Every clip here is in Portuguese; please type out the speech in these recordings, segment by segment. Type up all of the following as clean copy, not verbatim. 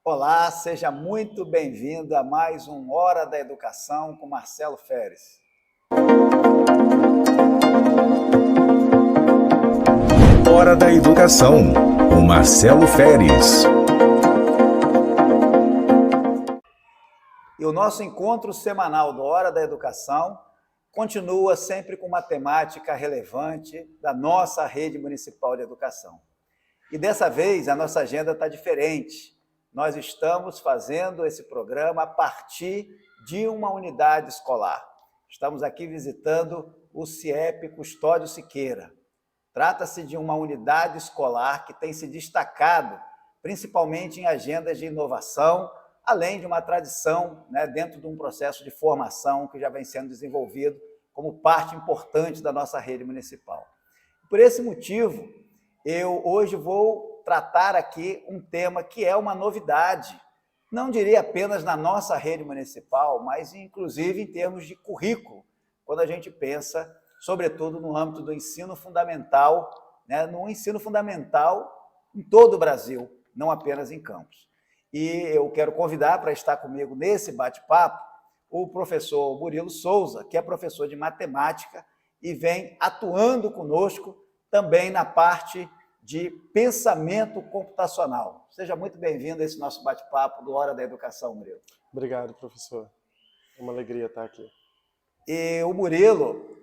Olá, seja muito bem-vindo a mais um Hora da Educação com Marcelo Feres. Hora da Educação, com Marcelo Feres. E o nosso encontro semanal do Hora da Educação continua sempre com uma temática relevante da nossa rede municipal de educação. E dessa vez a nossa agenda está diferente. Nós estamos fazendo esse programa a partir de uma unidade escolar. Estamos aqui visitando o CIEP Custódio Siqueira. Trata-se de uma unidade escolar que tem se destacado, principalmente em agendas de inovação, além de uma tradição, dentro de um processo de formação que já vem sendo desenvolvido como parte importante da nossa rede municipal. Por esse motivo, eu hoje vou tratar aqui um tema que é uma novidade, não diria apenas na nossa rede municipal, mas inclusive em termos de currículo, quando a gente pensa, sobretudo no âmbito do ensino fundamental, no ensino fundamental em todo o Brasil, não apenas em Campos. E eu quero convidar para estar comigo nesse bate-papo o professor Murilo Souza, que é professor de matemática e vem atuando conosco também na parte de pensamento computacional. Seja muito bem-vindo a esse nosso bate-papo do Hora da Educação, Murilo. Obrigado, professor. É uma alegria estar aqui. E o Murilo,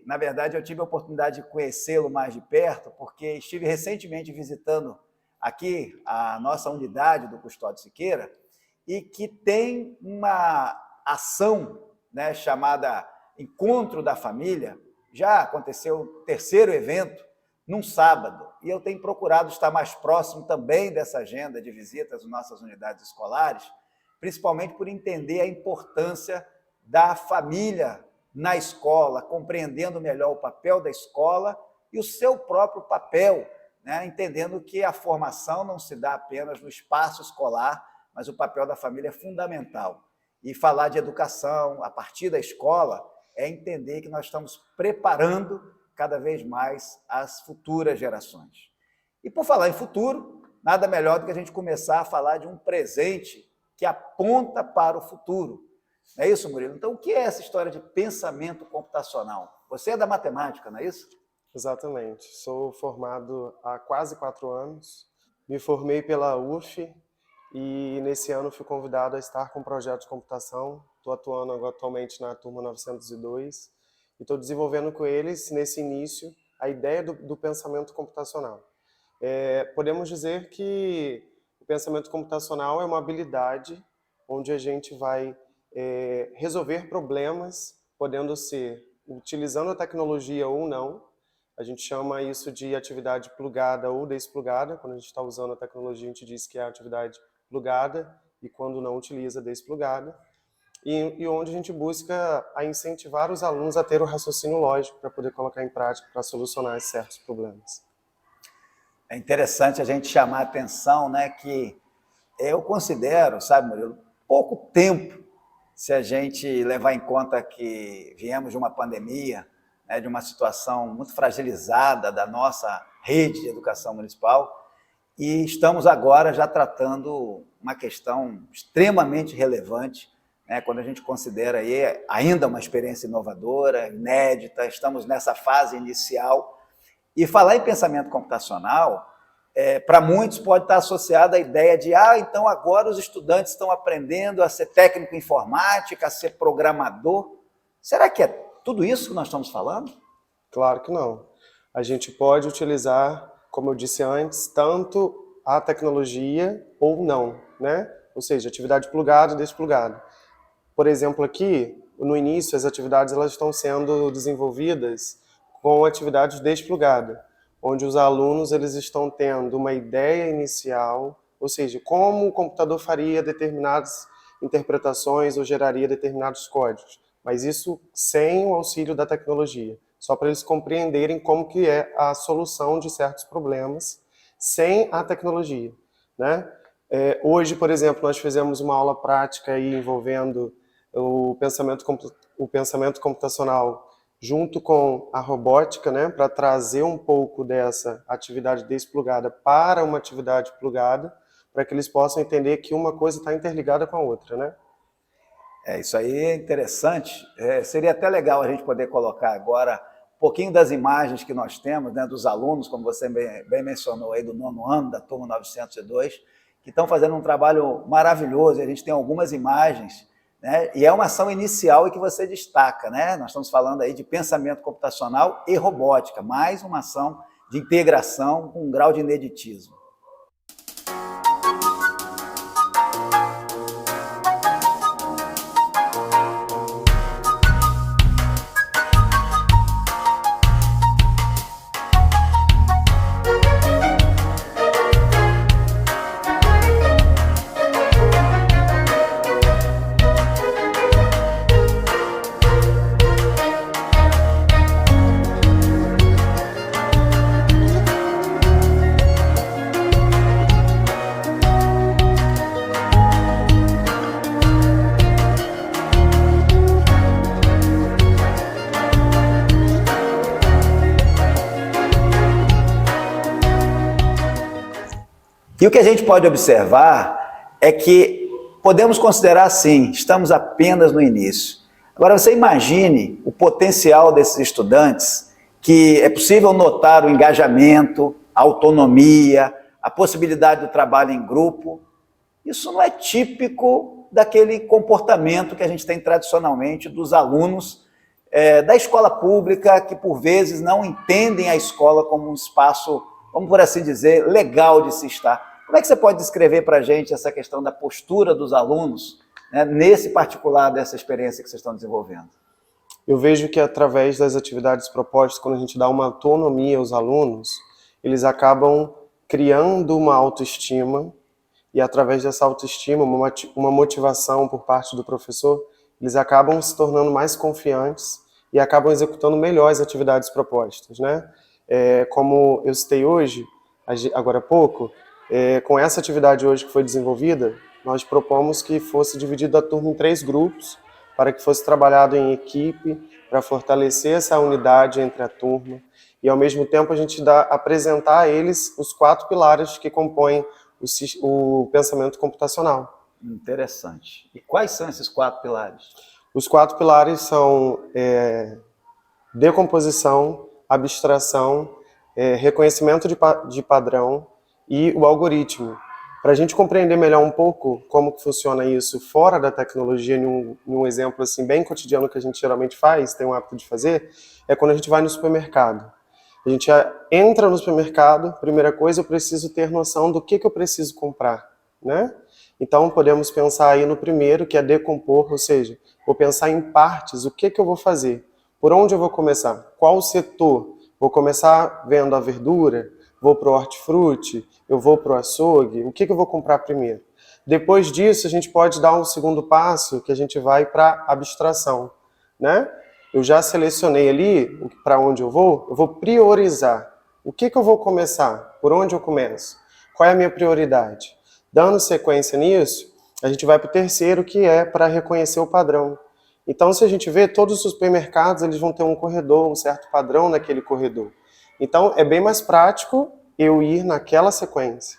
na verdade, eu tive a oportunidade de conhecê-lo mais de perto, porque estive recentemente visitando aqui a nossa unidade do Custódio Siqueira, e que tem uma ação chamada Encontro da Família. Já aconteceu o terceiro evento, num sábado, e eu tenho procurado estar mais próximo também dessa agenda de visitas às nossas unidades escolares, principalmente por entender a importância da família na escola, compreendendo melhor o papel da escola e o seu próprio papel, entendendo que a formação não se dá apenas no espaço escolar, mas o papel da família é fundamental. E falar de educação a partir da escola é entender que nós estamos preparando cada vez mais as futuras gerações. E por falar em futuro, nada melhor do que a gente começar a falar de um presente que aponta para o futuro. Não é isso, Murilo? Então, o que é essa história de pensamento computacional? Você é da matemática, não é isso? Exatamente. Sou formado há quase 4 anos. Me formei pela UF e nesse ano fui convidado a estar com um projeto de computação. Estou atuando atualmente na turma 902 e estou desenvolvendo com eles, nesse início, a ideia do pensamento computacional. Podemos dizer que o pensamento computacional é uma habilidade onde a gente vai resolver problemas, podendo ser utilizando a tecnologia ou não. A gente chama isso de atividade plugada ou desplugada. Quando a gente está usando a tecnologia, a gente diz que é atividade plugada, e quando não utiliza, desplugada. E onde a gente busca incentivar os alunos a ter o raciocínio lógico para poder colocar em prática, para solucionar certos problemas. É interessante a gente chamar a atenção, que eu considero, sabe, Murilo, pouco tempo, se a gente levar em conta que viemos de uma pandemia, de uma situação muito fragilizada da nossa rede de educação municipal, e estamos agora já tratando uma questão extremamente relevante, quando a gente considera aí ainda uma experiência inovadora, inédita, estamos nessa fase inicial. E falar em pensamento computacional, para muitos pode estar associado à ideia de então agora os estudantes estão aprendendo a ser técnico em informática, a ser programador. Será que é tudo isso que nós estamos falando? Claro que não. A gente pode utilizar, como eu disse antes, tanto a tecnologia ou não, Ou seja, atividade plugada e desplugada. Por exemplo, aqui, no início, as atividades elas estão sendo desenvolvidas com atividade desplugada, onde os alunos eles estão tendo uma ideia inicial, ou seja, como o computador faria determinadas interpretações ou geraria determinados códigos, mas isso sem o auxílio da tecnologia, só para eles compreenderem como que é a solução de certos problemas sem a tecnologia, Hoje, por exemplo, nós fizemos uma aula prática aí envolvendo o pensamento computacional junto com a robótica, para trazer um pouco dessa atividade desplugada para uma atividade plugada, para que eles possam entender que uma coisa está interligada com a outra, né? Isso aí é interessante. Seria até legal a gente poder colocar agora um pouquinho das imagens que nós temos, né, dos alunos, como você bem mencionou aí, do 9º ano, da turma 902, que estão fazendo um trabalho maravilhoso. A gente tem algumas imagens, né, e é uma ação inicial e que você destaca, né? Nós estamos falando aí de pensamento computacional e robótica, mais uma ação de integração com um grau de ineditismo. E o que a gente pode observar é que podemos considerar assim, estamos apenas no início. Agora você imagine o potencial desses estudantes, que é possível notar o engajamento, a autonomia, a possibilidade do trabalho em grupo. Isso não é típico daquele comportamento que a gente tem tradicionalmente dos alunos da escola pública, que por vezes não entendem a escola como um espaço, vamos por assim dizer, legal de se estar. Como é que você pode descrever para a gente essa questão da postura dos alunos, né, nesse particular dessa experiência que vocês estão desenvolvendo? Eu vejo que através das atividades propostas, quando a gente dá uma autonomia aos alunos, eles acabam criando uma autoestima, e através dessa autoestima, uma motivação por parte do professor, eles acabam se tornando mais confiantes e acabam executando melhor as atividades propostas, né? Como eu citei hoje, agora há pouco, com essa atividade hoje que foi desenvolvida, nós propomos que fosse dividido a turma em 3 grupos, para que fosse trabalhado em equipe, para fortalecer essa unidade entre a turma, e ao mesmo tempo a gente apresentar a eles os 4 pilares que compõem o pensamento computacional. Interessante. E quais são esses 4 pilares? Os 4 pilares são decomposição, abstração, reconhecimento de padrão e o algoritmo. Para a gente compreender melhor um pouco como que funciona isso fora da tecnologia, em um exemplo assim, bem cotidiano que a gente geralmente faz, tem o hábito de fazer, é quando a gente vai no supermercado. A gente entra no supermercado, primeira coisa, eu preciso ter noção do que eu preciso comprar, né? Então, podemos pensar aí no primeiro, que é decompor, ou seja, vou pensar em partes, o que eu vou fazer, por onde eu vou começar, qual o setor, vou começar vendo a verdura, vou para o hortifruti, eu vou para o açougue, o que eu vou comprar primeiro? Depois disso, a gente pode dar um segundo passo, que a gente vai para abstração, né? Eu já selecionei ali para onde eu vou priorizar. O que eu vou começar? Por onde eu começo? Qual é a minha prioridade? Dando sequência nisso, a gente vai para o terceiro, que é para reconhecer o padrão. Então, se a gente vê, todos os supermercados eles vão ter um corredor, um certo padrão naquele corredor. Então, é bem mais prático eu ir naquela sequência,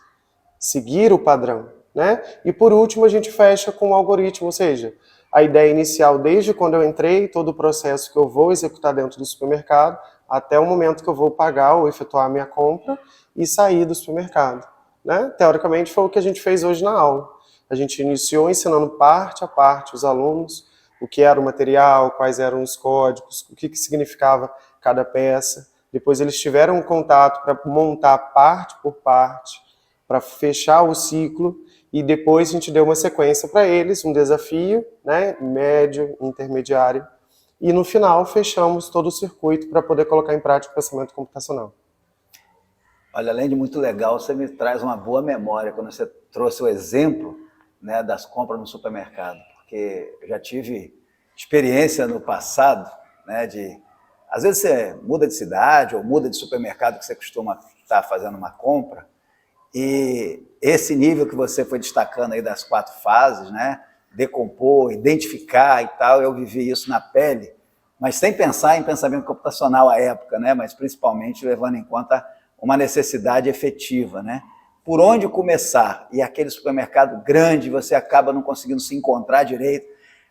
seguir o padrão, né? E por último, a gente fecha com o algoritmo, ou seja, a ideia inicial desde quando eu entrei, todo o processo que eu vou executar dentro do supermercado, até o momento que eu vou pagar ou efetuar a minha compra e sair do supermercado, né? Teoricamente, foi o que a gente fez hoje na aula. A gente iniciou ensinando parte a parte os alunos, o que era o material, quais eram os códigos, o que significava cada peça. Depois eles tiveram um contato para montar parte por parte, para fechar o ciclo, e depois a gente deu uma sequência para eles, um desafio, né, médio, intermediário, e no final fechamos todo o circuito para poder colocar em prática o pensamento computacional. Olha, além de muito legal, você me traz uma boa memória quando você trouxe o exemplo, né, das compras no supermercado, porque eu já tive experiência no passado, né, às vezes você muda de cidade ou muda de supermercado que você costuma estar fazendo uma compra, e esse nível que você foi destacando aí das 4 fases, né, decompor, identificar e tal, eu vivi isso na pele, mas sem pensar em pensamento computacional à época, né, mas principalmente levando em conta uma necessidade efetiva, né? por onde começar, e aquele supermercado grande, você acaba não conseguindo se encontrar direito,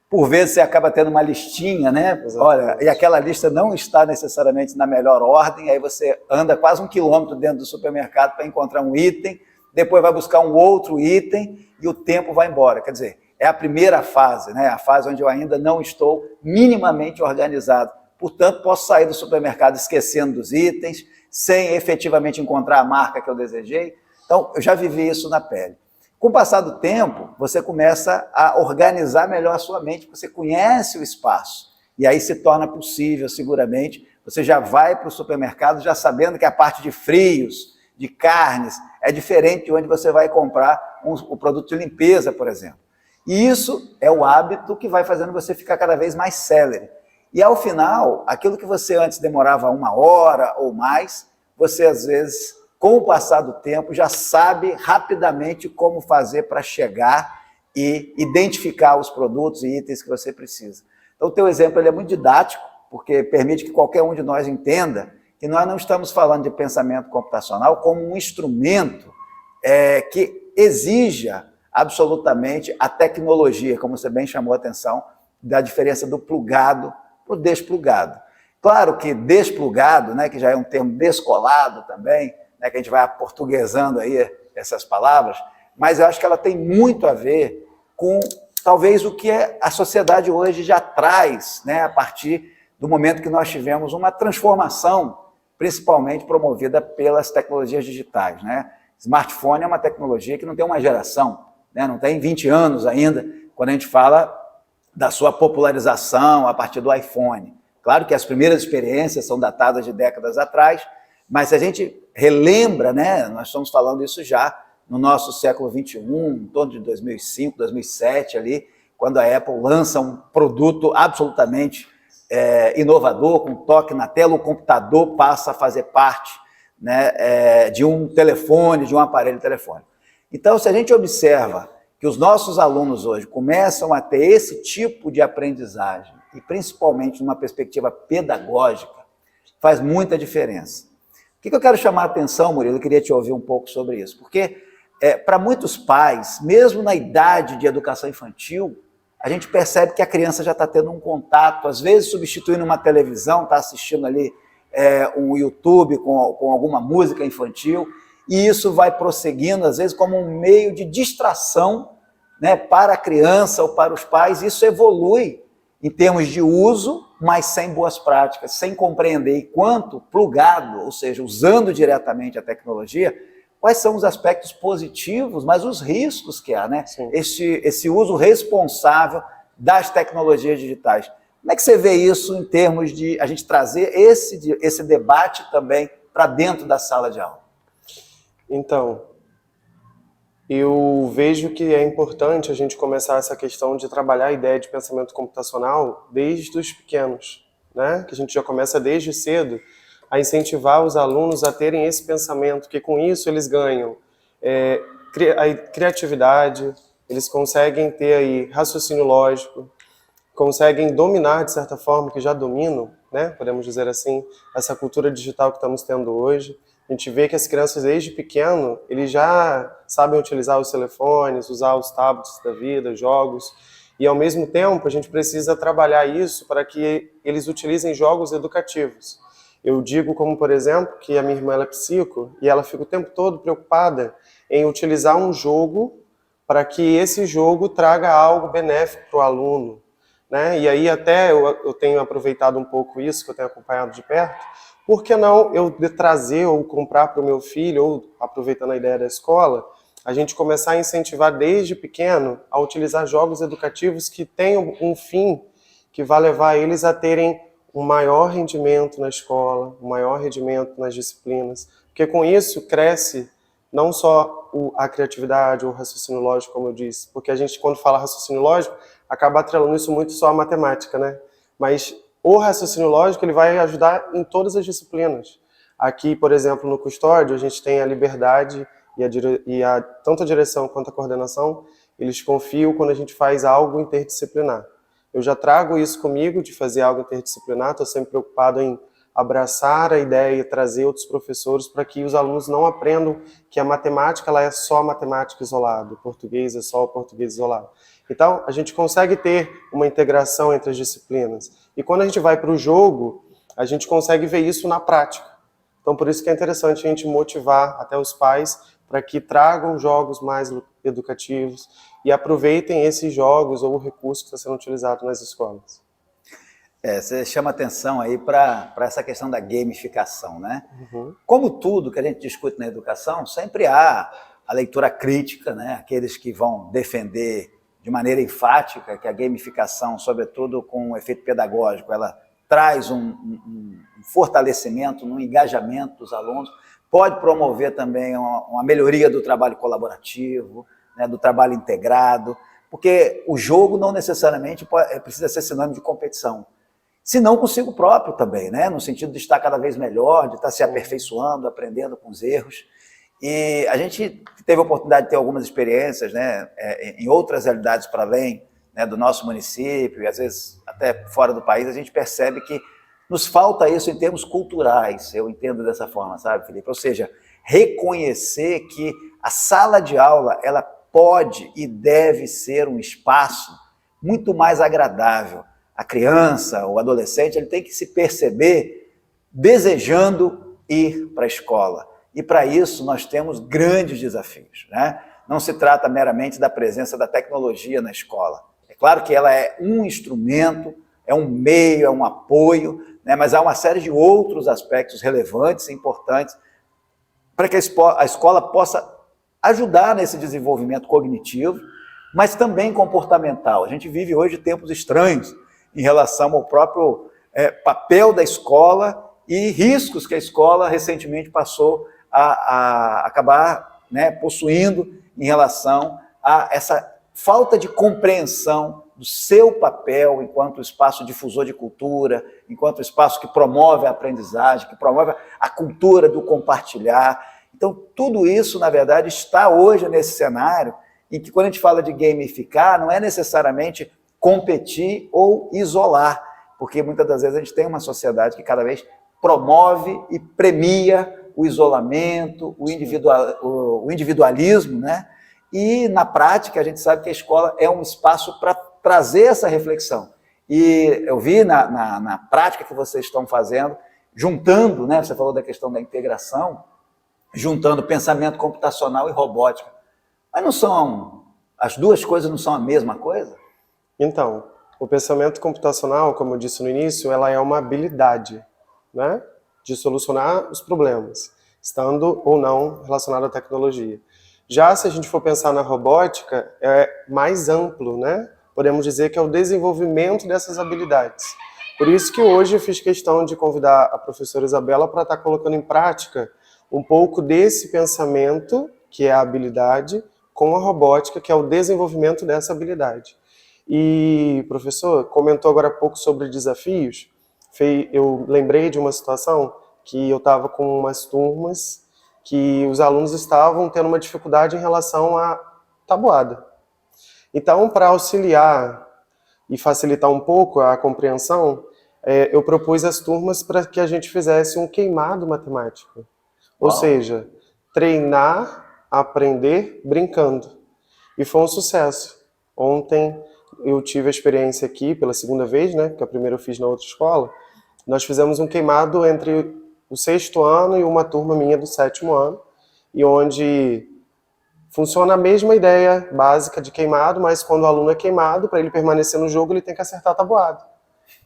por vezes você acaba tendo uma listinha, né? Exatamente. Olha, e aquela lista não está necessariamente na melhor ordem, aí você anda quase 1 quilômetro dentro do supermercado para encontrar um item, depois vai buscar um outro item e o tempo vai embora. Quer dizer, é a primeira fase, né? A fase onde eu ainda não estou minimamente organizado. Portanto, posso sair do supermercado esquecendo dos itens, sem efetivamente encontrar a marca que eu desejei. Então, eu já vivi isso na pele. Com o passar do tempo, você começa a organizar melhor a sua mente, você conhece o espaço, e aí se torna possível, seguramente, você já vai para o supermercado já sabendo que a parte de frios, de carnes, é diferente de onde você vai comprar o produto de limpeza, por exemplo. E isso é o hábito que vai fazendo você ficar cada vez mais célere. E ao final, aquilo que você antes demorava 1 hora ou mais, você às vezes, com o passar do tempo, já sabe rapidamente como fazer para chegar e identificar os produtos e itens que você precisa. Então, o teu exemplo ele é muito didático, porque permite que qualquer um de nós entenda que nós não estamos falando de pensamento computacional como um instrumento que exija absolutamente a tecnologia, como você bem chamou a atenção, da diferença do plugado para o desplugado. Claro que desplugado, né, que já é um termo descolado também, né, que a gente vai aportuguesando aí essas palavras, mas eu acho que ela tem muito a ver com talvez o que a sociedade hoje já traz, né, a partir do momento que nós tivemos uma transformação, principalmente promovida pelas tecnologias digitais, né? Smartphone é uma tecnologia que não tem uma geração, né, não tem 20 anos ainda, quando a gente fala da sua popularização a partir do iPhone. Claro que as primeiras experiências são datadas de décadas atrás, mas se a gente relembra, né, nós estamos falando isso já no nosso século XXI, em torno de 2005, 2007, ali, quando a Apple lança um produto absolutamente inovador, com toque na tela, o computador passa a fazer parte, né, de um telefone, de um aparelho telefônico. Então, se a gente observa que os nossos alunos hoje começam a ter esse tipo de aprendizagem, e principalmente numa perspectiva pedagógica, faz muita diferença. O que eu quero chamar a atenção, Murilo? Eu queria te ouvir um pouco sobre isso, porque para muitos pais, mesmo na idade de educação infantil, a gente percebe que a criança já está tendo um contato, às vezes substituindo uma televisão, está assistindo ali um YouTube com alguma música infantil, e isso vai prosseguindo, às vezes, como um meio de distração, né, para a criança ou para os pais. Isso evolui em termos de uso, mas sem boas práticas, sem compreender quanto plugado, ou seja, usando diretamente a tecnologia, quais são os aspectos positivos, mas os riscos que há, né? Esse uso responsável das tecnologias digitais. Como é que você vê isso em termos de a gente trazer esse debate também para dentro da sala de aula? Então, eu vejo que é importante a gente começar essa questão de trabalhar a ideia de pensamento computacional desde os pequenos, né? Que a gente já começa desde cedo a incentivar os alunos a terem esse pensamento, que com isso eles ganham a criatividade, eles conseguem ter aí raciocínio lógico, conseguem dominar de certa forma, que já dominam, né? Podemos dizer assim, essa cultura digital que estamos tendo hoje. A gente vê que as crianças desde pequeno, eles já sabem utilizar os telefones, usar os tablets da vida, jogos, e ao mesmo tempo a gente precisa trabalhar isso para que eles utilizem jogos educativos. Eu digo como, por exemplo, que a minha irmã é psico e ela fica o tempo todo preocupada em utilizar um jogo para que esse jogo traga algo benéfico para o aluno, né? E aí até eu tenho aproveitado um pouco isso, que eu tenho acompanhado de perto. Por que não eu trazer ou comprar para o meu filho, ou aproveitando a ideia da escola, a gente começar a incentivar desde pequeno a utilizar jogos educativos que tenham um fim que vai levar eles a terem um maior rendimento na escola, um maior rendimento nas disciplinas, porque com isso cresce não só a criatividade ou o raciocínio lógico, como eu disse, porque a gente, quando fala raciocínio lógico, acaba atrelando isso muito só à matemática, né? Mas o raciocínio lógico ele vai ajudar em todas as disciplinas. Aqui, por exemplo, no custódio, a gente tem a liberdade tanto a direção quanto a coordenação, eles confiam quando a gente faz algo interdisciplinar. Eu já trago isso comigo, de fazer algo interdisciplinar, estou sempre preocupado em abraçar a ideia e trazer outros professores para que os alunos não aprendam que a matemática ela é só matemática isolada, o português é só o português isolado. Então, a gente consegue ter uma integração entre as disciplinas. E quando a gente vai para o jogo, a gente consegue ver isso na prática. Então, por isso que é interessante a gente motivar até os pais para que tragam jogos mais educativos e aproveitem esses jogos ou o recurso que está sendo utilizado nas escolas. Você chama atenção aí para essa questão da gamificação, né? Uhum. Como tudo que a gente discute na educação, sempre há a leitura crítica, né? Aqueles que vão defender de maneira enfática que a gamificação, sobretudo com um efeito pedagógico, ela traz um fortalecimento no engajamento dos alunos, pode promover também uma melhoria do trabalho colaborativo, né, do trabalho integrado, porque o jogo não necessariamente precisa ser sinônimo de competição, senão consigo próprio também, né, no sentido de estar cada vez melhor, de estar se aperfeiçoando, aprendendo com os erros. E a gente teve a oportunidade de ter algumas experiências, né, em outras realidades para além, né, do nosso município, e às vezes até fora do país, a gente percebe que nos falta isso em termos culturais, eu entendo dessa forma, sabe, Felipe? Ou seja, reconhecer que a sala de aula, ela pode e deve ser um espaço muito mais agradável. A criança, o adolescente, ele tem que se perceber desejando ir para a escola. E para isso nós temos grandes desafios, né? Não se trata meramente da presença da tecnologia na escola. É claro que ela é um instrumento, é um meio, é um apoio, né? Mas há uma série de outros aspectos relevantes e importantes para que a escola possa ajudar nesse desenvolvimento cognitivo, mas também comportamental. A gente vive hoje tempos estranhos em relação ao próprio papel da escola e riscos que a escola recentemente passou a acabar, né, possuindo em relação a essa falta de compreensão do seu papel enquanto espaço difusor de cultura, enquanto espaço que promove a aprendizagem, que promove a cultura do compartilhar. Então, tudo isso, na verdade, está hoje nesse cenário em que, quando a gente fala de gamificar, não é necessariamente competir ou isolar, porque muitas das vezes a gente tem uma sociedade que cada vez promove e premia o isolamento, o individualismo, né? E, na prática, a gente sabe que a escola é um espaço para trazer essa reflexão. E eu vi na prática que vocês estão fazendo, juntando, né? Você falou da questão da integração, juntando pensamento computacional e robótica. Mas não são, as duas coisas não são a mesma coisa? Então, o pensamento computacional, como eu disse no início, ela é uma habilidade, né, de solucionar os problemas, estando ou não relacionado à tecnologia. Já se a gente for pensar na robótica, é mais amplo, né? Podemos dizer que é o desenvolvimento dessas habilidades. Por isso que hoje eu fiz questão de convidar a professora Isabela para estar colocando em prática um pouco desse pensamento, que é a habilidade, com a robótica, que é o desenvolvimento dessa habilidade. E, professor, comentou agora há pouco sobre desafios. Eu lembrei de uma situação que eu estava com umas turmas que os alunos estavam tendo uma dificuldade em relação à tabuada. Então, para auxiliar e facilitar um pouco a compreensão, eu propus às turmas para que a gente fizesse um queimado matemático. Ou seja, treinar, aprender brincando. E foi um sucesso. Ontem eu tive a experiência aqui pela segunda vez, né, porque a primeira eu fiz na outra escola. Nós fizemos um queimado entre o 6º ano e uma turma minha do 7º ano, e onde funciona a mesma ideia básica de queimado, mas quando o aluno é queimado, para ele permanecer no jogo, ele tem que acertar a tabuada.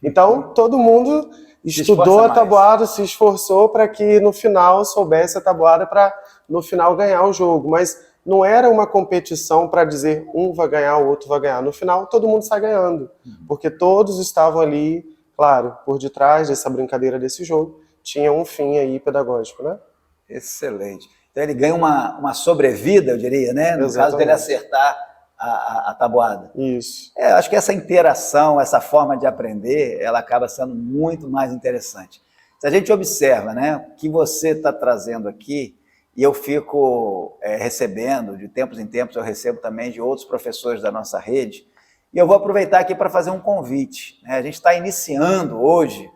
Então, todo mundo estudou a tabuada, se esforçou para que no final soubesse a tabuada para no final ganhar o jogo, mas não era uma competição para dizer um vai ganhar, o outro vai ganhar. No final, todo mundo sai ganhando, porque todos estavam ali, claro, por detrás dessa brincadeira desse jogo, tinha um fim aí pedagógico, né? Excelente. Então ele ganha uma sobrevida, eu diria, né? No caso dele acertar a tabuada. Isso. Acho que essa interação, essa forma de aprender, ela acaba sendo muito mais interessante. Se a gente observa, né, o que você está trazendo aqui, e eu fico recebendo, de tempos em tempos eu recebo também de outros professores da nossa rede, e eu vou aproveitar aqui para fazer um convite, né? A gente está iniciando hoje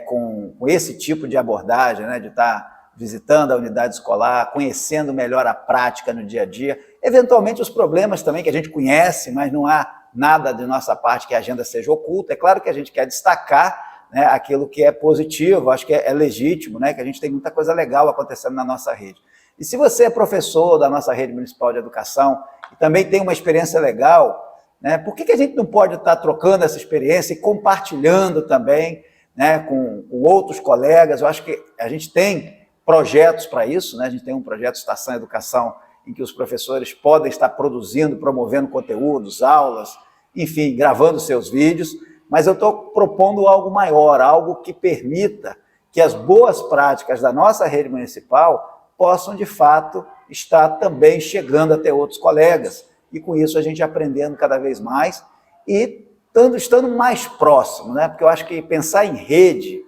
com esse tipo de abordagem, né, de estar visitando a unidade escolar, conhecendo melhor a prática no dia a dia, eventualmente os problemas também que a gente conhece, mas não há nada de nossa parte que a agenda seja oculta. É claro que a gente quer destacar, né, aquilo que é positivo, acho que é legítimo, né, que a gente tem muita coisa legal acontecendo na nossa rede. E se você é professor da nossa rede municipal de educação e também tem uma experiência legal, né, por que a gente não pode estar trocando essa experiência e compartilhando também, né, com outros colegas? Eu acho que a gente tem projetos para isso, né? A gente tem um projeto Estação Educação em que os professores podem estar produzindo, promovendo conteúdos, aulas, enfim, gravando seus vídeos, mas eu estou propondo algo maior, algo que permita que as boas práticas da nossa rede municipal possam, de fato, estar também chegando até outros colegas, e com isso a gente aprendendo cada vez mais e estando mais próximo, né? Porque eu acho que pensar em rede,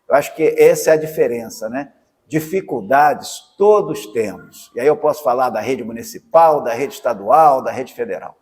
eu acho que essa é a diferença, né? Dificuldades todos temos, e aí eu posso falar da rede municipal, da rede estadual, da rede federal.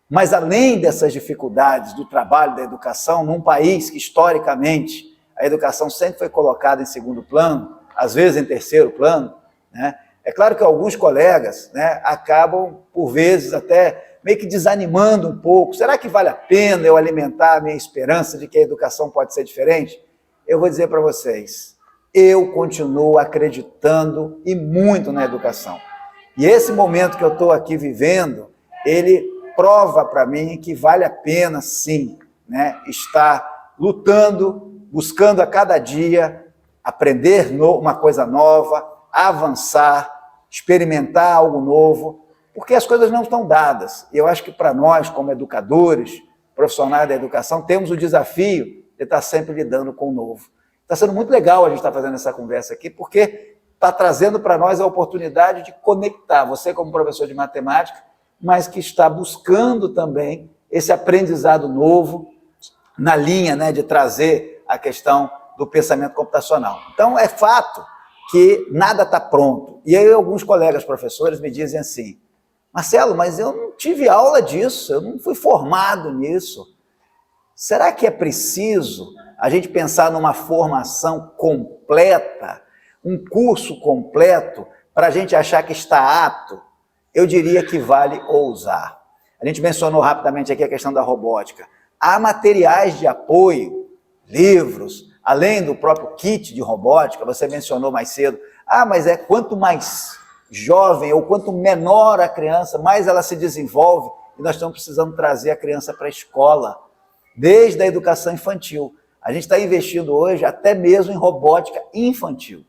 Mas além dessas dificuldades do trabalho da educação, num país que historicamente a educação sempre foi colocada em segundo plano, às vezes em terceiro plano, né? É claro que alguns colegas, né, acabam, por vezes, até meio que desanimando um pouco. Será que vale a pena eu alimentar a minha esperança de que a educação pode ser diferente? Eu vou dizer para vocês, eu continuo acreditando e muito na educação. E esse momento que eu estou aqui vivendo, ele prova para mim que vale a pena, sim, né, estar lutando, buscando a cada dia aprender uma coisa nova, avançar, experimentar algo novo, porque as coisas não estão dadas. E eu acho que para nós, como educadores, profissionais da educação, temos o desafio de estar sempre lidando com o novo. Está sendo muito legal a gente estar fazendo essa conversa aqui, porque está trazendo para nós a oportunidade de conectar você como professor de matemática, mas que está buscando também esse aprendizado novo na linha, né, de trazer a questão do pensamento computacional. Então, é fato que nada está pronto. E aí alguns colegas professores me dizem assim, Marcelo, mas eu não tive aula disso, eu não fui formado nisso. Será que é preciso a gente pensar numa formação completa, um curso completo, para a gente achar que está apto? Eu diria que vale ousar. A gente mencionou rapidamente aqui a questão da robótica. Há materiais de apoio, livros, além do próprio kit de robótica, você mencionou mais cedo. Mas quanto mais jovem ou quanto menor a criança, mais ela se desenvolve, e nós estamos precisando trazer a criança para a escola, desde a educação infantil. A gente está investindo hoje até mesmo em robótica infantil,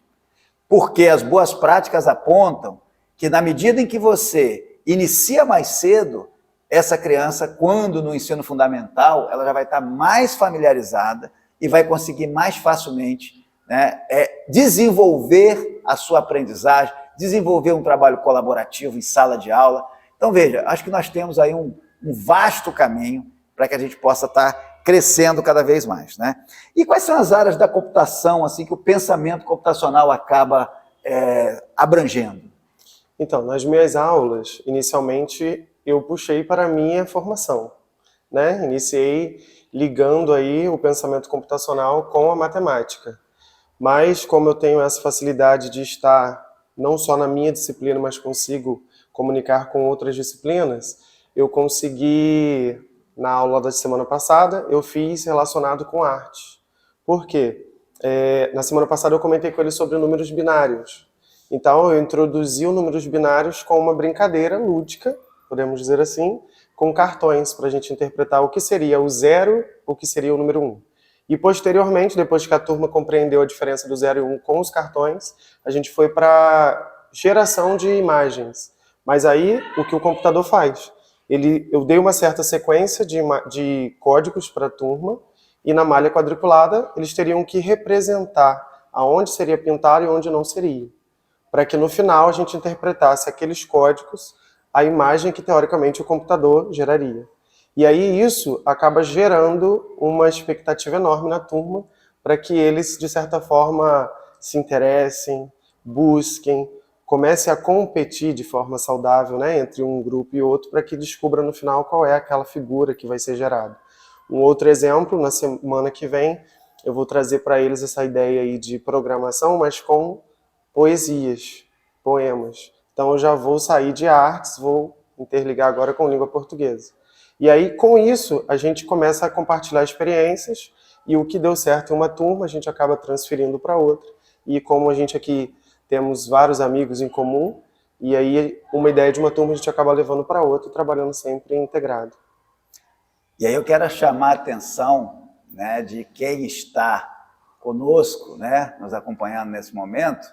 porque as boas práticas apontam que na medida em que você inicia mais cedo, essa criança, quando no ensino fundamental, ela já vai estar mais familiarizada e vai conseguir mais facilmente, né, desenvolver a sua aprendizagem, desenvolver um trabalho colaborativo em sala de aula. Então, veja, acho que nós temos aí um vasto caminho para que a gente possa estar crescendo cada vez mais, né? E quais são as áreas da computação assim, que o pensamento computacional acaba abrangendo? Então, nas minhas aulas, inicialmente, eu puxei para a minha formação, né? Iniciei ligando aí o pensamento computacional com a matemática. Mas, como eu tenho essa facilidade de estar não só na minha disciplina, mas consigo comunicar com outras disciplinas, eu consegui, na aula da semana passada, eu fiz relacionado com arte. Por quê? Na semana passada eu comentei com ele sobre números binários. Então, eu introduzi o números binários com uma brincadeira lúdica, podemos dizer assim, com cartões, para a gente interpretar o que seria o 0, o que seria o número 1. E, posteriormente, depois que a turma compreendeu a diferença do 0 e 1 com os cartões, a gente foi para geração de imagens. Mas aí, o que o computador faz? Eu dei uma certa sequência de códigos para a turma, e na malha quadriculada, eles teriam que representar aonde seria pintado e onde não seria, para que no final a gente interpretasse aqueles códigos, a imagem que teoricamente o computador geraria. E aí isso acaba gerando uma expectativa enorme na turma para que eles, de certa forma, se interessem, busquem, comecem a competir de forma saudável, né, entre um grupo e outro, para que descubra no final qual é aquela figura que vai ser gerada. Um outro exemplo, na semana que vem, eu vou trazer para eles essa ideia aí de programação, mas com poesias, poemas. Então eu já vou sair de artes, vou interligar agora com língua portuguesa. E aí, com isso, a gente começa a compartilhar experiências e o que deu certo em uma turma, a gente acaba transferindo para outra. E como a gente aqui temos vários amigos em comum, e aí uma ideia de uma turma a gente acaba levando para outra, trabalhando sempre integrado. E aí eu quero chamar a atenção, né, de quem está conosco, né, nos acompanhando nesse momento.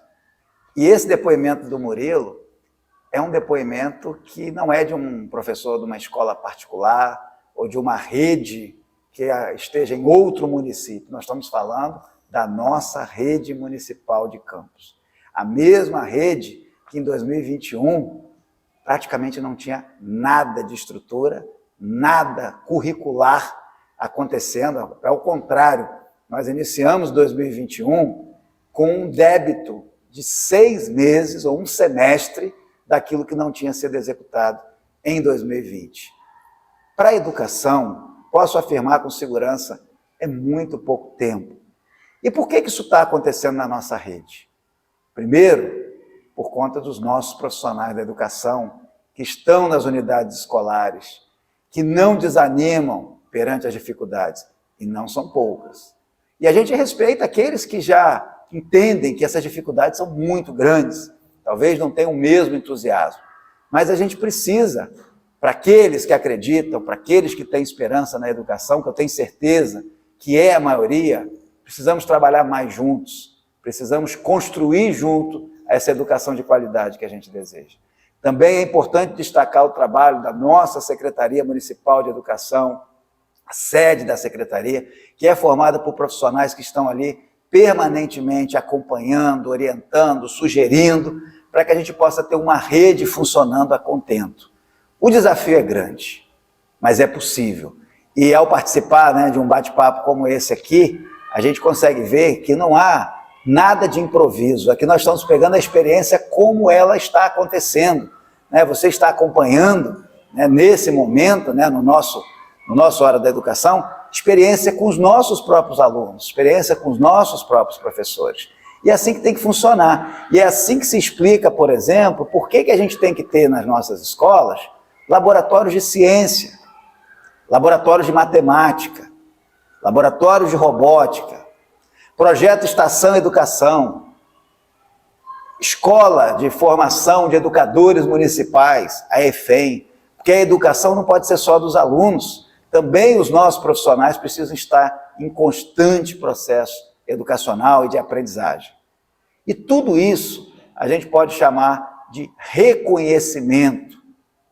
E esse depoimento do Murilo é um depoimento que não é de um professor de uma escola particular ou de uma rede que esteja em outro município. Nós estamos falando da nossa rede municipal de Campos. A mesma rede que em 2021 praticamente não tinha nada de estrutura, nada curricular acontecendo. Ao contrário, nós iniciamos 2021 com um débito de 6 meses ou um semestre daquilo que não tinha sido executado em 2020. Para a educação, posso afirmar com segurança, é muito pouco tempo. E por que isso está acontecendo na nossa rede? Primeiro, por conta dos nossos profissionais da educação que estão nas unidades escolares, que não desanimam perante as dificuldades, e não são poucas. E a gente respeita aqueles que já entendem que essas dificuldades são muito grandes, talvez não tenham o mesmo entusiasmo, mas a gente precisa, para aqueles que acreditam, para aqueles que têm esperança na educação, que eu tenho certeza que é a maioria, precisamos trabalhar mais juntos, precisamos construir junto essa educação de qualidade que a gente deseja. Também é importante destacar o trabalho da nossa Secretaria Municipal de Educação, a sede da Secretaria, que é formada por profissionais que estão ali permanentemente acompanhando, orientando, sugerindo, para que a gente possa ter uma rede funcionando a contento. O desafio é grande, mas é possível. E ao participar, né, de um bate-papo como esse aqui, a gente consegue ver que não há nada de improviso. Aqui nós estamos pegando a experiência como ela está acontecendo. Né? Você está acompanhando, né, nesse momento, né, no nosso Hora da Educação, experiência com os nossos próprios alunos, experiência com os nossos próprios professores. E é assim que tem que funcionar. E é assim que se explica, por exemplo, por que a gente tem que ter nas nossas escolas laboratórios de ciência, laboratórios de matemática, laboratórios de robótica, projeto Estação Educação, escola de formação de educadores municipais, a EFEM, porque a educação não pode ser só dos alunos, também os nossos profissionais precisam estar em constante processo educacional e de aprendizagem. E tudo isso a gente pode chamar de reconhecimento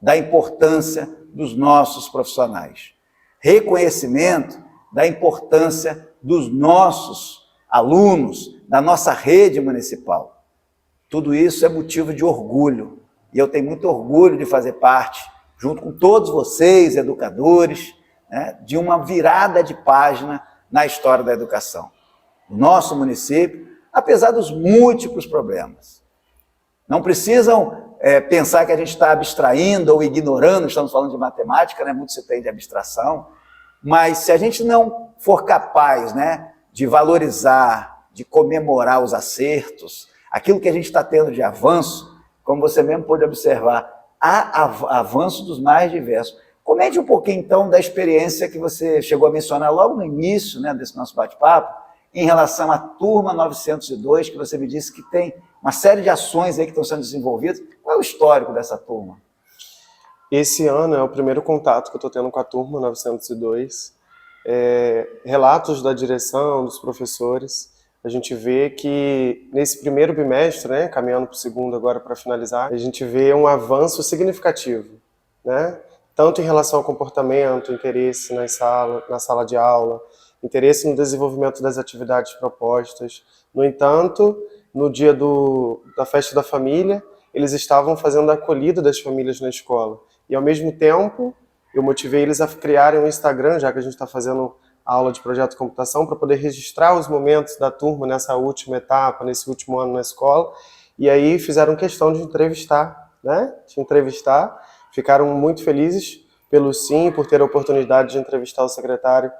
da importância dos nossos profissionais. Reconhecimento da importância dos nossos alunos, da nossa rede municipal. Tudo isso é motivo de orgulho. E eu tenho muito orgulho de fazer parte, junto com todos vocês, educadores, né, de uma virada de página na história da educação. O nosso município, apesar dos múltiplos problemas. Não precisam pensar que a gente está abstraindo ou ignorando, estamos falando de matemática, né, muito se tem de abstração, mas se a gente não for capaz, né, de valorizar, de comemorar os acertos, aquilo que a gente está tendo de avanço, como você mesmo pôde observar, há avanço dos mais diversos. Comente um pouquinho, então, da experiência que você chegou a mencionar logo no início, né, desse nosso bate-papo, em relação à turma 902, que você me disse que tem uma série de ações aí que estão sendo desenvolvidas. Qual é o histórico dessa turma? Esse ano é o primeiro contato que eu estou tendo com a turma 902. Relatos da direção, dos professores. A gente vê que nesse primeiro bimestre, né, caminhando para o segundo agora para finalizar, a gente vê um avanço significativo, né? Tanto em relação ao comportamento, interesse na sala de aula, interesse no desenvolvimento das atividades propostas. No entanto, no dia da festa da família, eles estavam fazendo a acolhida das famílias na escola. E, ao mesmo tempo, eu motivei eles a criarem um Instagram, já que a gente está fazendo a aula de projeto de computação, para poder registrar os momentos da turma nessa última etapa, nesse último ano na escola. E aí fizeram questão de entrevistar, né? Ficaram muito felizes pelo sim, por ter a oportunidade de entrevistar o secretário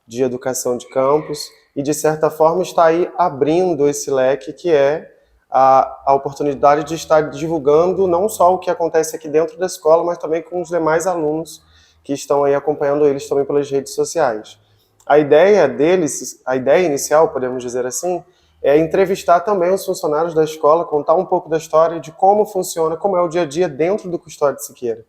de Educação de Campos, e, de certa forma, está aí abrindo esse leque que é a oportunidade de estar divulgando não só o que acontece aqui dentro da escola, mas também com os demais alunos que estão aí acompanhando eles também pelas redes sociais. A ideia deles, a ideia inicial, podemos dizer assim, é entrevistar também os funcionários da escola, contar um pouco da história de como funciona, como é o dia a dia dentro do Custódio Siqueira.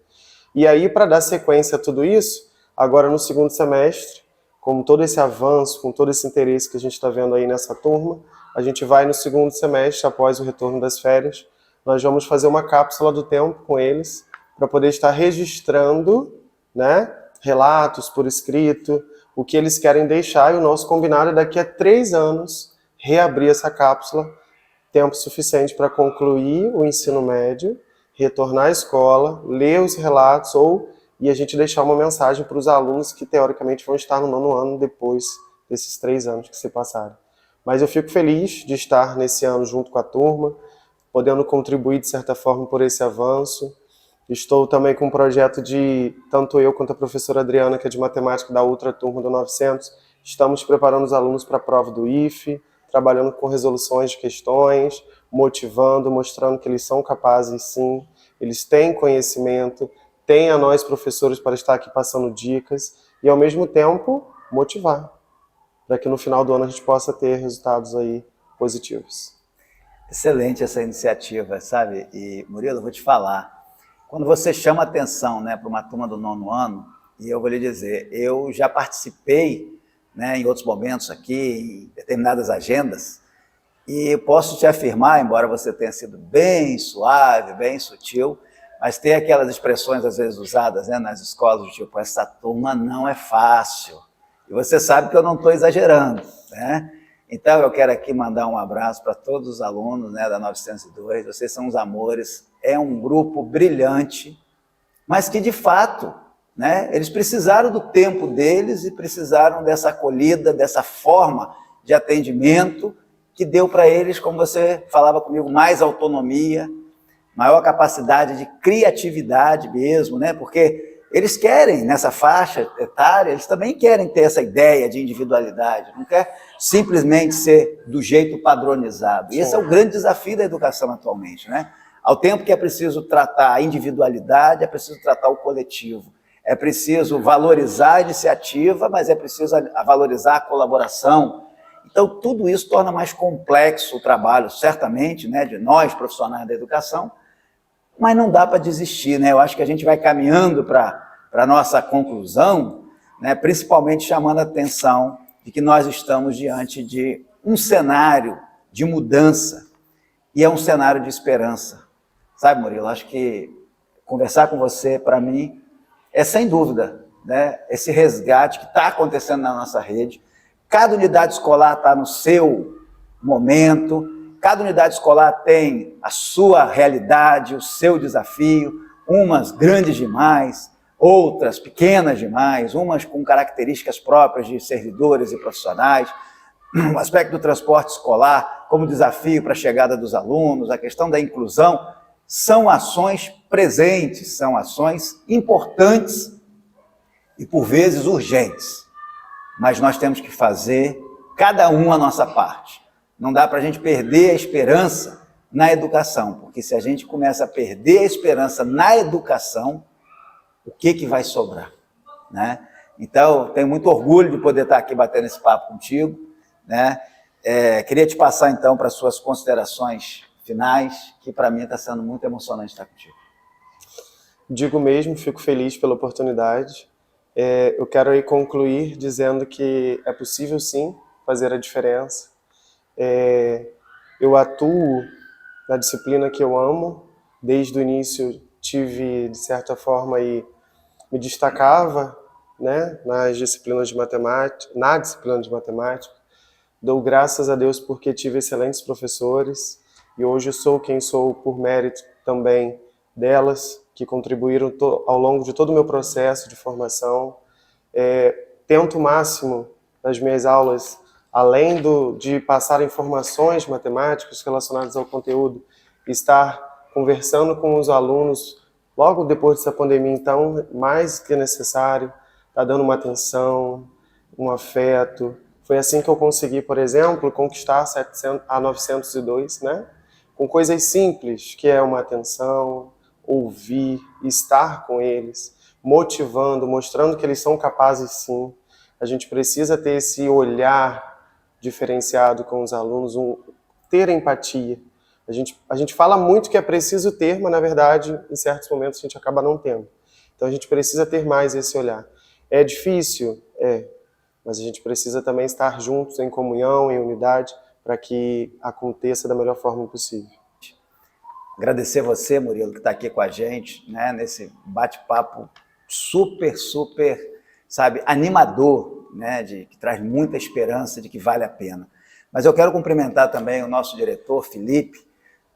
E aí, para dar sequência a tudo isso, agora no segundo semestre, com todo esse avanço, com todo esse interesse que a gente está vendo aí nessa turma, a gente vai no segundo semestre, após o retorno das férias, nós vamos fazer uma cápsula do tempo com eles, para poder estar registrando, né, relatos por escrito, o que eles querem deixar, e o nosso combinado é daqui a 3 anos reabrir essa cápsula, tempo suficiente para concluir o ensino médio, retornar à escola, ler os relatos e a gente deixar uma mensagem para os alunos que teoricamente vão estar no 9º ano depois desses 3 anos que se passaram. Mas eu fico feliz de estar nesse ano junto com a turma, podendo contribuir de certa forma por esse avanço. Estou também com um projeto de, tanto eu quanto a professora Adriana, que é de matemática da outra turma do 900, estamos preparando os alunos para a prova do IFE, trabalhando com resoluções de questões, motivando, mostrando que eles são capazes sim, eles têm conhecimento, têm a nós professores para estar aqui passando dicas e ao mesmo tempo motivar, para que no final do ano a gente possa ter resultados aí positivos. Excelente essa iniciativa, sabe? E Murilo, eu vou te falar, quando você chama atenção, né, para uma turma do 9º ano, e eu vou lhe dizer, eu já participei, né, em outros momentos aqui, em determinadas agendas, e posso te afirmar, embora você tenha sido bem suave, bem sutil, mas tem aquelas expressões às vezes usadas, né, nas escolas, do tipo, essa turma não é fácil. E você sabe que eu não estou exagerando, né? Então eu quero aqui mandar um abraço para todos os alunos, né, da 902, vocês são uns amores, é um grupo brilhante, mas que de fato, né, eles precisaram do tempo deles e precisaram dessa acolhida, dessa forma de atendimento que deu para eles, como você falava comigo, mais autonomia, maior capacidade de criatividade mesmo, né? Porque eles querem, nessa faixa etária, eles também querem ter essa ideia de individualidade, não quer simplesmente ser do jeito padronizado. E esse é o grande desafio da educação atualmente, né? Ao tempo que é preciso tratar a individualidade, é preciso tratar o coletivo. É preciso valorizar a iniciativa, mas é preciso valorizar a colaboração. Então, tudo isso torna mais complexo o trabalho, certamente, né, de nós, profissionais da educação, mas não dá para desistir, né? Eu acho que a gente vai caminhando para a nossa conclusão, né, principalmente chamando a atenção de que nós estamos diante de um cenário de mudança e é um cenário de esperança. Sabe, Murilo, acho que conversar com você, para mim, é sem dúvida, né, esse resgate que está acontecendo na nossa rede. Cada unidade escolar está no seu momento, cada unidade escolar tem a sua realidade, o seu desafio, umas grandes demais, outras pequenas demais, umas com características próprias de servidores e profissionais. O aspecto do transporte escolar como desafio para a chegada dos alunos, a questão da inclusão, são ações presentes, são ações importantes e, por vezes, urgentes. Mas nós temos que fazer, cada um, a nossa parte. Não dá para a gente perder a esperança na educação, porque se a gente começa a perder a esperança na educação, o que vai sobrar, né? Então, eu tenho muito orgulho de poder estar aqui batendo esse papo contigo, né? Queria te passar, então, para as suas considerações finais, que para mim está sendo muito emocionante estar contigo. Digo mesmo, fico feliz pela oportunidade. Eu quero aí concluir dizendo que é possível sim fazer a diferença. Eu atuo na disciplina que eu amo, desde o início tive, de certa forma, aí, me destacava, né, na disciplina de matemática. Dou graças a Deus porque tive excelentes professores e hoje sou quem sou por mérito também delas, que contribuíram ao longo de todo o meu processo de formação. Tento o máximo nas minhas aulas, além de passar informações matemáticas relacionadas ao conteúdo, estar conversando com os alunos logo depois dessa pandemia, então, mais que necessário, tá dando uma atenção, um afeto, Foi assim que eu consegui, por exemplo, conquistar 700 a 902, né? Com coisas simples, que é uma atenção, ouvir, estar com eles, motivando, mostrando que eles são capazes sim. A gente precisa ter esse olhar diferenciado com os alunos, ter empatia. A gente fala muito que é preciso ter, mas na verdade, em certos momentos, a gente acaba não tendo. Então a gente precisa ter mais esse olhar. É difícil? É. Mas a gente precisa também estar juntos, em comunhão, em unidade, para que aconteça da melhor forma possível. Agradecer você, Murilo, que está aqui com a gente, né, nesse bate-papo super, sabe, animador, né, que traz muita esperança de que vale a pena. Mas eu quero cumprimentar também o nosso diretor, Felipe,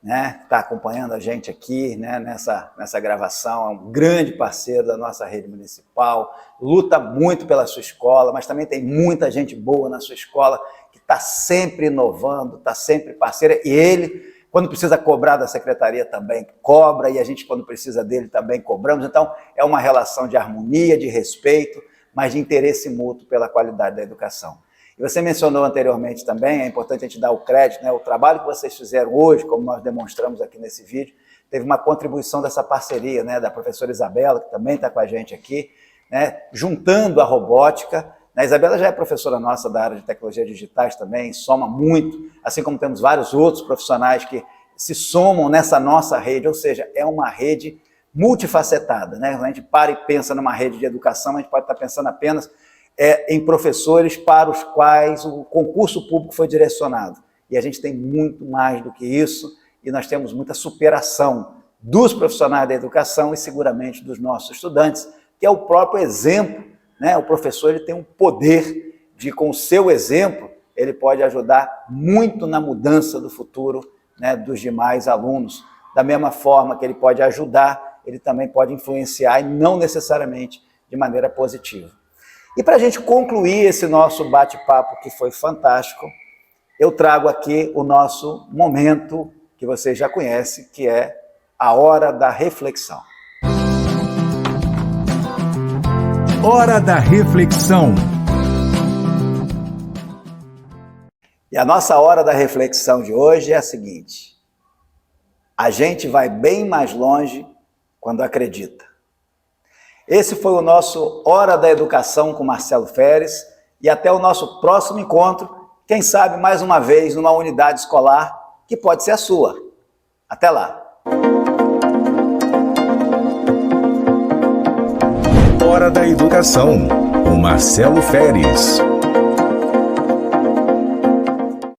né, que está acompanhando a gente aqui, né, nessa gravação, é um grande parceiro da nossa rede municipal, luta muito pela sua escola, mas também tem muita gente boa na sua escola que está sempre inovando, está sempre parceira, e ele, quando precisa cobrar da secretaria, também cobra, e a gente, quando precisa dele, também cobramos. Então, é uma relação de harmonia, de respeito, mas de interesse mútuo pela qualidade da educação. E você mencionou anteriormente também, é importante a gente dar o crédito, né? O trabalho que vocês fizeram hoje, como nós demonstramos aqui nesse vídeo, teve uma contribuição dessa parceria, né, da professora Isabela, que também está com a gente aqui, né, juntando a robótica. A Isabela já é professora nossa da área de tecnologias digitais também, soma muito, assim como temos vários outros profissionais que se somam nessa nossa rede, ou seja, é uma rede multifacetada, né? Quando a gente para e pensa numa rede de educação, a gente pode estar pensando apenas em professores para os quais o concurso público foi direcionado. E a gente tem muito mais do que isso, e nós temos muita superação dos profissionais da educação e seguramente dos nossos estudantes, que é o próprio exemplo, né? O professor ele tem um poder de, com o seu exemplo, ele pode ajudar muito na mudança do futuro, né, dos demais alunos. Da mesma forma que ele pode ajudar, ele também pode influenciar, e não necessariamente de maneira positiva. E para a gente concluir esse nosso bate-papo, que foi fantástico, eu trago aqui o nosso momento que vocês já conhecem, que é a Hora da Reflexão. Hora da Reflexão. E a nossa hora da reflexão de hoje é a seguinte: a gente vai bem mais longe quando acredita. Esse foi o nosso Hora da Educação com Marcelo Feres, e até o nosso próximo encontro, quem sabe mais uma vez numa unidade escolar que pode ser a sua. Até lá! Hora da Educação, com Marcelo Feres.